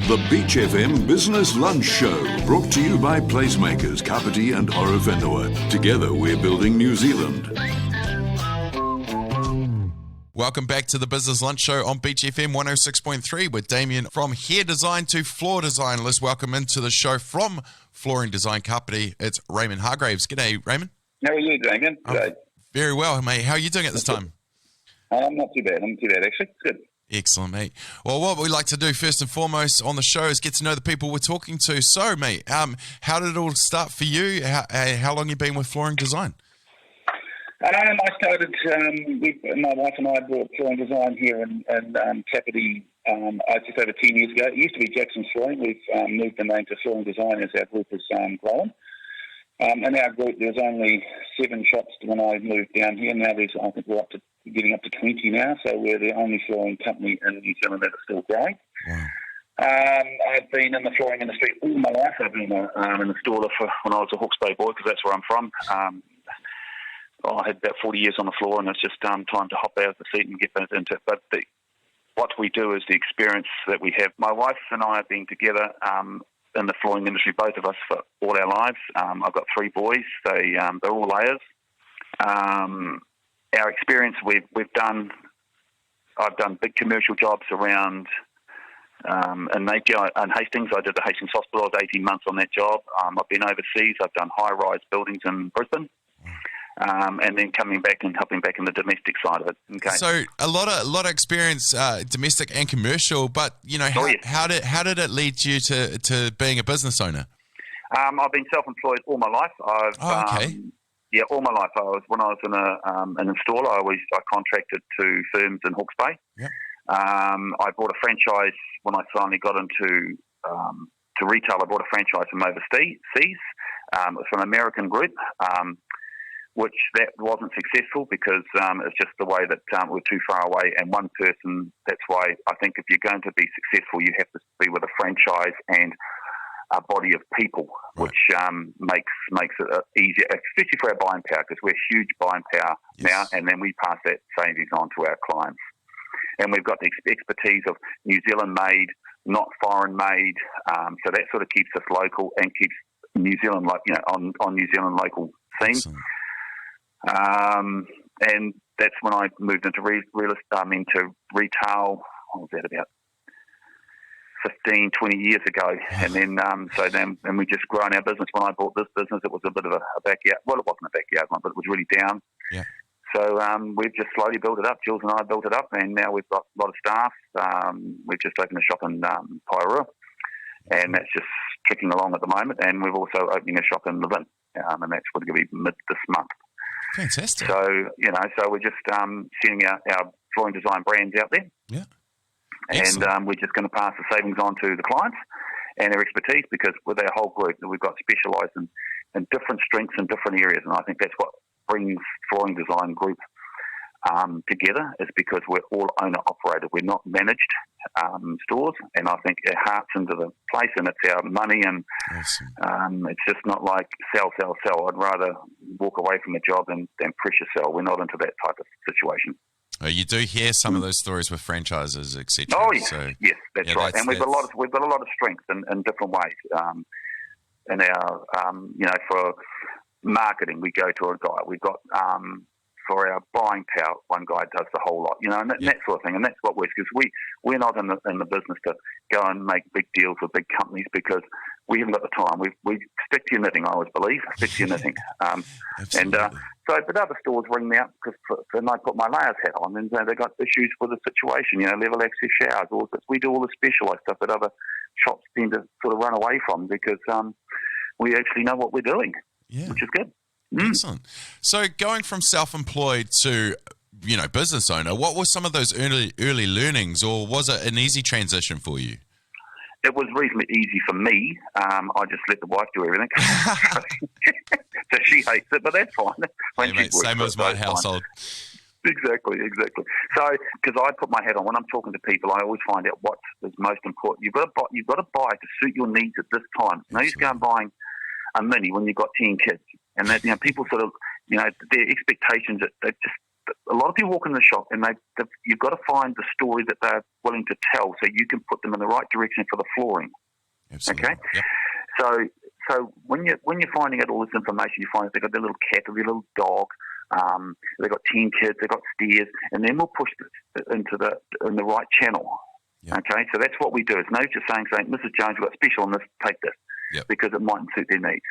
The Beach FM Business Lunch Show, brought to you by PlaceMakers Kapiti and Horowhenua. Together we're building New Zealand. Welcome back to the Business Lunch Show on Beach FM 106.3 with Damian. From hair design to floor design, let's welcome into the show from Flooring Design Kapiti, it's Raymond Hargreves. G'day, Raymond. How are you, Damian? Very well, mate. How are you doing at this time? I'm not too bad. Actually. It's good. Excellent, mate. Well, what we like to do first and foremost on the show is get to know the people we're talking to. So, mate, how did it all start for you? How long you been with Flooring Design? I started, my wife and I bought Flooring Design here in Kapiti just over 10 years ago. It used to be Jackson's Flooring. We've moved the name to Flooring Design as our group has grown. In our group, there was only 7 shops when I moved down here. Now I think we're getting up to 20 now, so we're the only flooring company in New Zealand that is still growing. Wow. I've been in the flooring industry all my life. I've been an installer when I was a Hawke's Bay boy, because that's where I'm from. I had about 40 years on the floor, and it's just time to hop out of the seat and get into it. But what we do is the experience that we have. My wife and I have been together in the flooring industry, both of us, for all our lives. I've got 3 boys. They're all layers. Our experience, I've done big commercial jobs around in Napier and Hastings. I did the Hastings Hospital. I was 18 months on that job. I've been overseas. I've done high-rise buildings in Brisbane. And then coming back and helping back in the domestic side of it. Okay. So a lot of experience, domestic and commercial. But how did it lead you to being a business owner? I've been self-employed all my life. Okay. All my life. When I was an installer, I contracted to firms in Hawke's Bay. Yep. I bought a franchise when I finally got into to retail. I bought a franchise from overseas. It was from an American group. Which that wasn't successful because it's just the way that we're too far away and one person. That's why I think if you're going to be successful, you have to be with a franchise and a body of people, right, which makes it easier, especially for our buying power, because we're huge buying power now, and then we pass that savings on to our clients. And we've got the expertise of New Zealand made, not foreign made, so that sort of keeps us local and keeps New Zealand on New Zealand local theme. Awesome. And that's when I moved into into retail. What was that, about 15, 20 years ago? And then we just grown our business. When I bought this business, it was a bit of a backyard. Well, it wasn't a backyard one, but it was really down. Yeah. So we've just slowly built it up. Jules and I built it up, and now we've got a lot of staff. We've just opened a shop in Pairua, and that's just kicking along at the moment. And we've also opening a shop in Levin, and that's going to be mid this month. Fantastic. So, we're just sending our flooring design brands out there. Yeah. And we're just going to pass the savings on to the clients and their expertise, because with our whole group, we've got specialised in different strengths in different areas. And I think that's what brings Flooring Design Group together, is because we're all owner-operated. We're not managed stores, and I think our heart's into the place, and it's our money, and awesome. It's just not like sell. I'd rather walk away from a job than pressure sell. We're not into that type of situation. Oh, you do hear some of those stories with franchises, etc. Oh, yes, yes, that's right. And we've got a lot of strength in different ways. In our, for marketing, we go to a guy. We've got for our buying power, one guy does the whole lot, and that sort of thing. And that's what works, because we're not in the business to go and make big deals with big companies, because we haven't got the time. We stick to your knitting, I always believe. Stick to your knitting. But other stores ring me up, because then I put my layers hat on, and they've got issues with the situation, level access showers. Or we do all the specialised stuff that other shops tend to sort of run away from, because we actually know what we're doing, which is good. Excellent. So going from self-employed to, business owner, what were some of those early learnings, or was it an easy transition for you? It was reasonably easy for me. I just let the wife do everything. So she hates it, but that's fine. Same as my household. Exactly. So, because I put my hat on, when I'm talking to people, I always find out what is most important. You've got to buy to suit your needs at this time. No use going buying a Mini when you've got 10 kids. And that, people sort of, their expectations, a lot of people walk in the shop and you've got to find the story that they're willing to tell so you can put them in the right direction for the flooring. Absolutely. Okay? Yep. So when you're finding out all this information, you find they've got their little cat or their little dog, they've got 10 kids, they've got stairs, and then we'll push it in the right channel. Yep. Okay? So that's what we do. It's no just saying, Mrs. Jones, we've got special on this, take this. Yep. Because it mightn't suit their needs.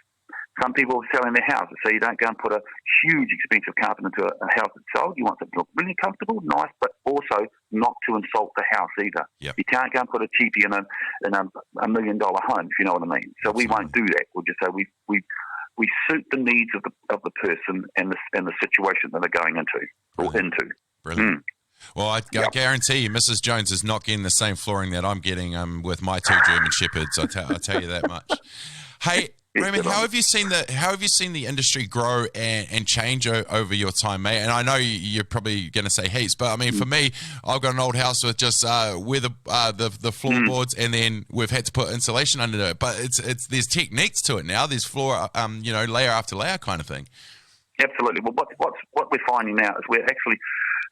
Some people are selling their houses, so you don't go and put a huge expensive carpet into a house that's sold. You want something to look really comfortable, nice, but also not to insult the house either. Yep. You can't go and put a cheapie in a $1 million home, if you know what I mean. So Absolutely. we won't do that. We'll just say we suit the needs of the person and the situation that they're going into. Brilliant. Well, I guarantee you, Mrs. Jones is not getting the same flooring that I'm getting with my 2 German Shepherds. I'll tell you that much. Hey, Raymond, how have you seen the industry grow and change over your time, mate? And I know you're probably going to say heaps, but I mean, for me, I've got an old house with just with the floorboards, and then we've had to put insulation under it. But there's techniques to it now. There's floor, layer after layer kind of thing. Absolutely. Well, what we're finding now is we're actually,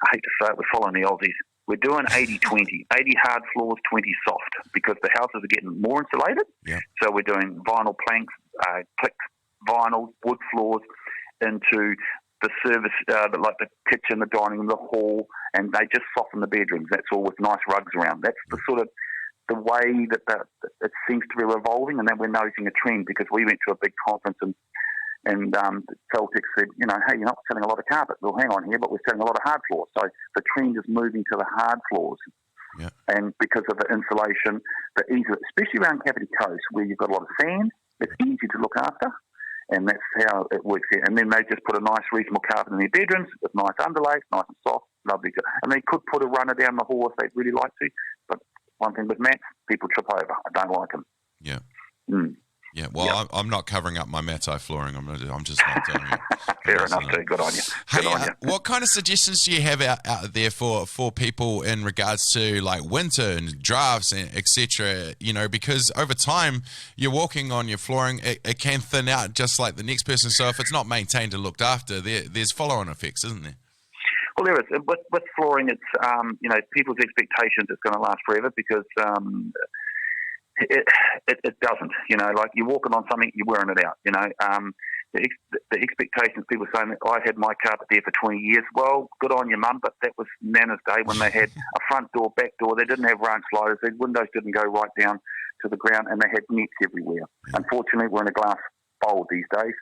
I hate to say it, we're following the Aussies. We're doing 80-20, 80 hard floors, 20 soft, because the houses are getting more insulated. Yeah. So we're doing vinyl planks, click vinyl, wood floors into the service, like the kitchen, the dining room, the hall, and they just soften the bedrooms. That's all with nice rugs around. That's the sort of the way that it seems to be revolving, and then we're noticing a trend because we went to a big conference and Celtic said, hey, you're not selling a lot of carpet. Well, hang on here, but we're selling a lot of hard floors. So the trend is moving to the hard floors. Yeah. And because of the insulation, the easy, especially around Kapiti Coast, where you've got a lot of sand, it's easy to look after. And that's how it works here. And then they just put a nice, reasonable carpet in their bedrooms with nice underlays, nice and soft, lovely. And they could put a runner down the hall if they'd really like to. But one thing with mats, people trip over. I don't like them. Yeah. Mm. Yeah, well, I'm not covering up my matai flooring. I'm just not doing it. Fair enough, too. Good on you. Hey, what kind of suggestions do you have out there for people in regards to like winter and drafts and etc.? Because over time you're walking on your flooring, it can thin out just like the next person. So if it's not maintained and looked after, there's follow-on effects, isn't there? Well, there is. With flooring, it's people's expectations it's going to last forever because. It doesn't, like you're walking on something, you're wearing it out, the expectations, people saying that I had my carpet there for 20 years. Well, good on your mum, but that was Nana's day when they had a front door, back door. They didn't have ranch sliders. Their windows didn't go right down to the ground, and they had nets everywhere. Yeah. Unfortunately, we're in a glass bowl these days.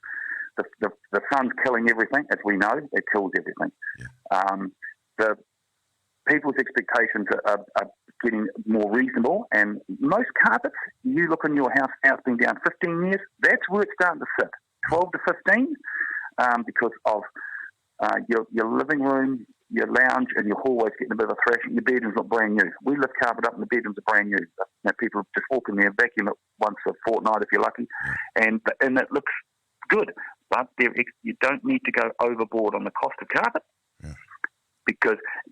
The sun's killing everything, as we know. It kills everything. Yeah. The people's expectations are getting more reasonable, and most carpets, you look in your house now, it's been down 15 years, that's where it's starting to sit, 12 to 15, because of your living room, your lounge, and your hallway's getting a bit of a thrashing. Your bedrooms look brand new. We lift carpet up and the bedrooms are brand new. People just walk in there, vacuum it once a fortnight if you're lucky, and it looks good, but you don't need to go overboard on the cost of carpet.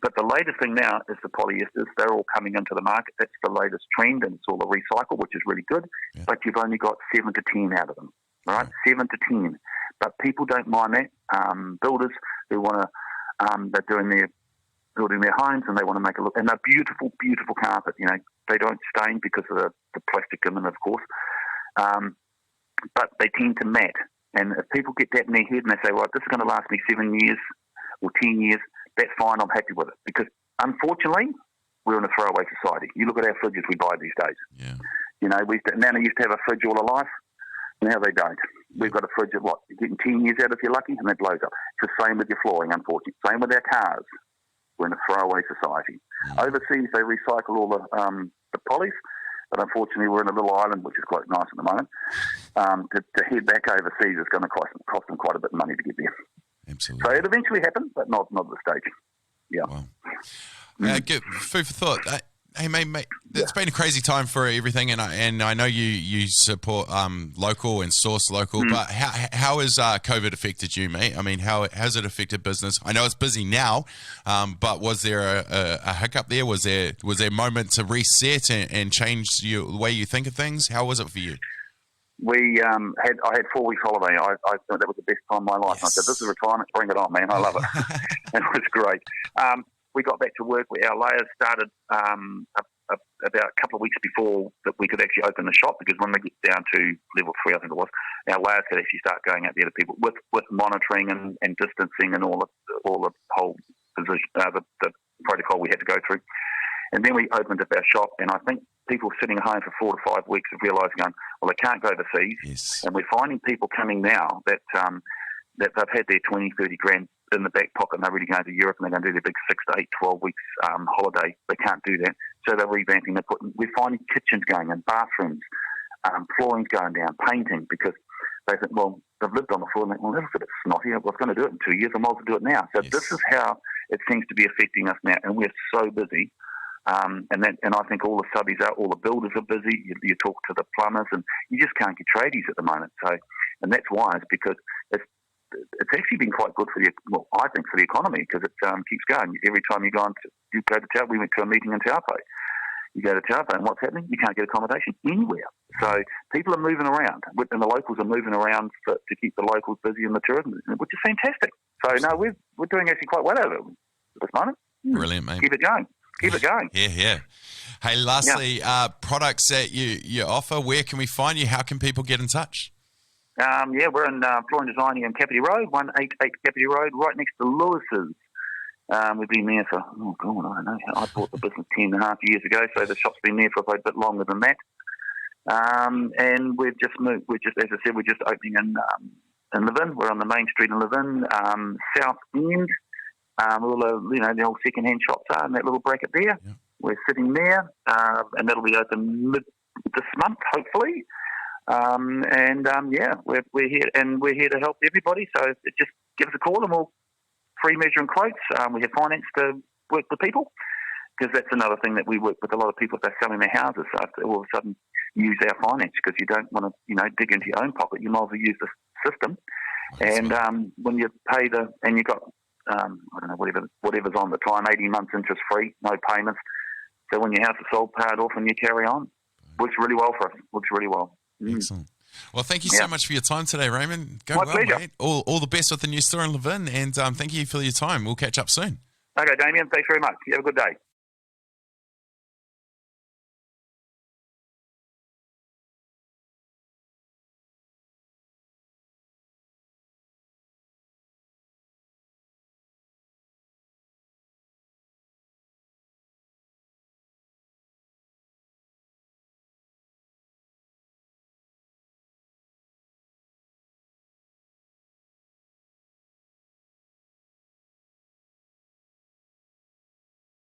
But the latest thing now is the polyesters. They're all coming into the market. That's the latest trend, and it's all the recycle, which is really good. Yeah. But you've only got 7 to 10 out of them, right? Yeah. 7 to 10. But people don't mind that. Builders who want to, they're building their homes and they want to make it look, and they're beautiful, beautiful carpet. They don't stain because of the plastic in them, of course. But they tend to mat. And if people get that in their head and they say, well, this is going to last me 7 years or 10 years, that's fine, I'm happy with it. Because, unfortunately, we're in a throwaway society. You look at our fridges we buy these days. Yeah. Nana used to have a fridge all her life. Now they don't. We've got a fridge of you're getting 10 years out if you're lucky, and it blows up. It's the same with your flooring, unfortunately. Same with our cars. We're in a throwaway society. Overseas, they recycle all the polys, but unfortunately, we're in a little island, which is quite nice at the moment. To head back overseas is going to cost them quite a bit of money to get there. Absolutely. So it eventually happened, but not at this stage. Yeah. Wow. Good food for thought. Hey, mate, it's been a crazy time for everything, and I know you support local and source local, but how has COVID affected you, mate? I mean, how has it affected business? I know it's busy now, but was there a hiccup there? Was there a moment to reset and change the way you think of things? How was it for you? I had 4 weeks holiday. I thought that was the best time of my life. Yes. And I said, "This is retirement. Bring it on, man. I love it." It was great. We got back to work. Our layers started about a couple of weeks before that we could actually open the shop, because when we get down to level 3, I think it was, our layers could actually start going out there to people with monitoring and distancing and all the whole position, the protocol we had to go through. And then we opened up our shop, and I think people sitting at home for 4 to 5 weeks have realised, going, well, they can't go overseas. Yes. And we're finding people coming now that they've had their 20, 30 grand in the back pocket, and they're really going to Europe, and they're going to do their big 6 to 8, 12 weeks holiday. They can't do that. So they're revamping. We're finding kitchens going in, bathrooms, flooring's going down, painting, because they think, well, they've lived on the floor, and they think, well, that was a bit snotty. I was going to do it in 2 years. I might as well do it now. So Yes. This is how it seems to be affecting us now, and we're so busy. And I think all the subbies are, all the builders are busy. You talk to the plumbers, and you just can't get tradies at the moment. So, and that's why, it's because it's actually been quite good for I think for the economy, because it keeps going. Every time you go to Taupo, we went to a meeting in Taupo. You go to Taupo, and what's happening? You can't get accommodation anywhere. So people are moving around, and the locals are moving around to keep the locals busy in the tourism, which is fantastic. So no, we're doing actually quite well over at this moment. Brilliant, mate. Keep it going. Keep it going. Yeah. Hey, lastly, products that you offer, where can we find you? How can people get in touch? We're in Flooring Design in Kapiti Road, 188 Kapiti Road, right next to Lewis's. We've been there for, I don't know. I bought the business 10.5 years ago, so the shop's been there for a bit longer than that. And we've just moved. As I said, we're just opening in Levin. We're on the main street in Levin, South End. All the old second-hand shops are in that little bracket there. Yeah. We're sitting there, and that'll be open mid this month, hopefully. We're here, and we're here to help everybody. So just give us a call, and we'll free measure and quotes. We have finance to work with people, because that's another thing that we work with a lot of people if they're selling their houses. So if they all of a sudden use our finance, because you don't want to dig into your own pocket. You might as well use the system. And when you pay and you got I don't know, whatever's on the time, 18 months interest free, no payments. So when your house is sold, pay it off and you carry on. Works really well for us. Works really well. Excellent. Well, thank you so much for your time today, Raymond. My pleasure. Mate. All the best with the new store in Levin, and thank you for your time. We'll catch up soon. Okay, Damian, thanks very much. You have a good day.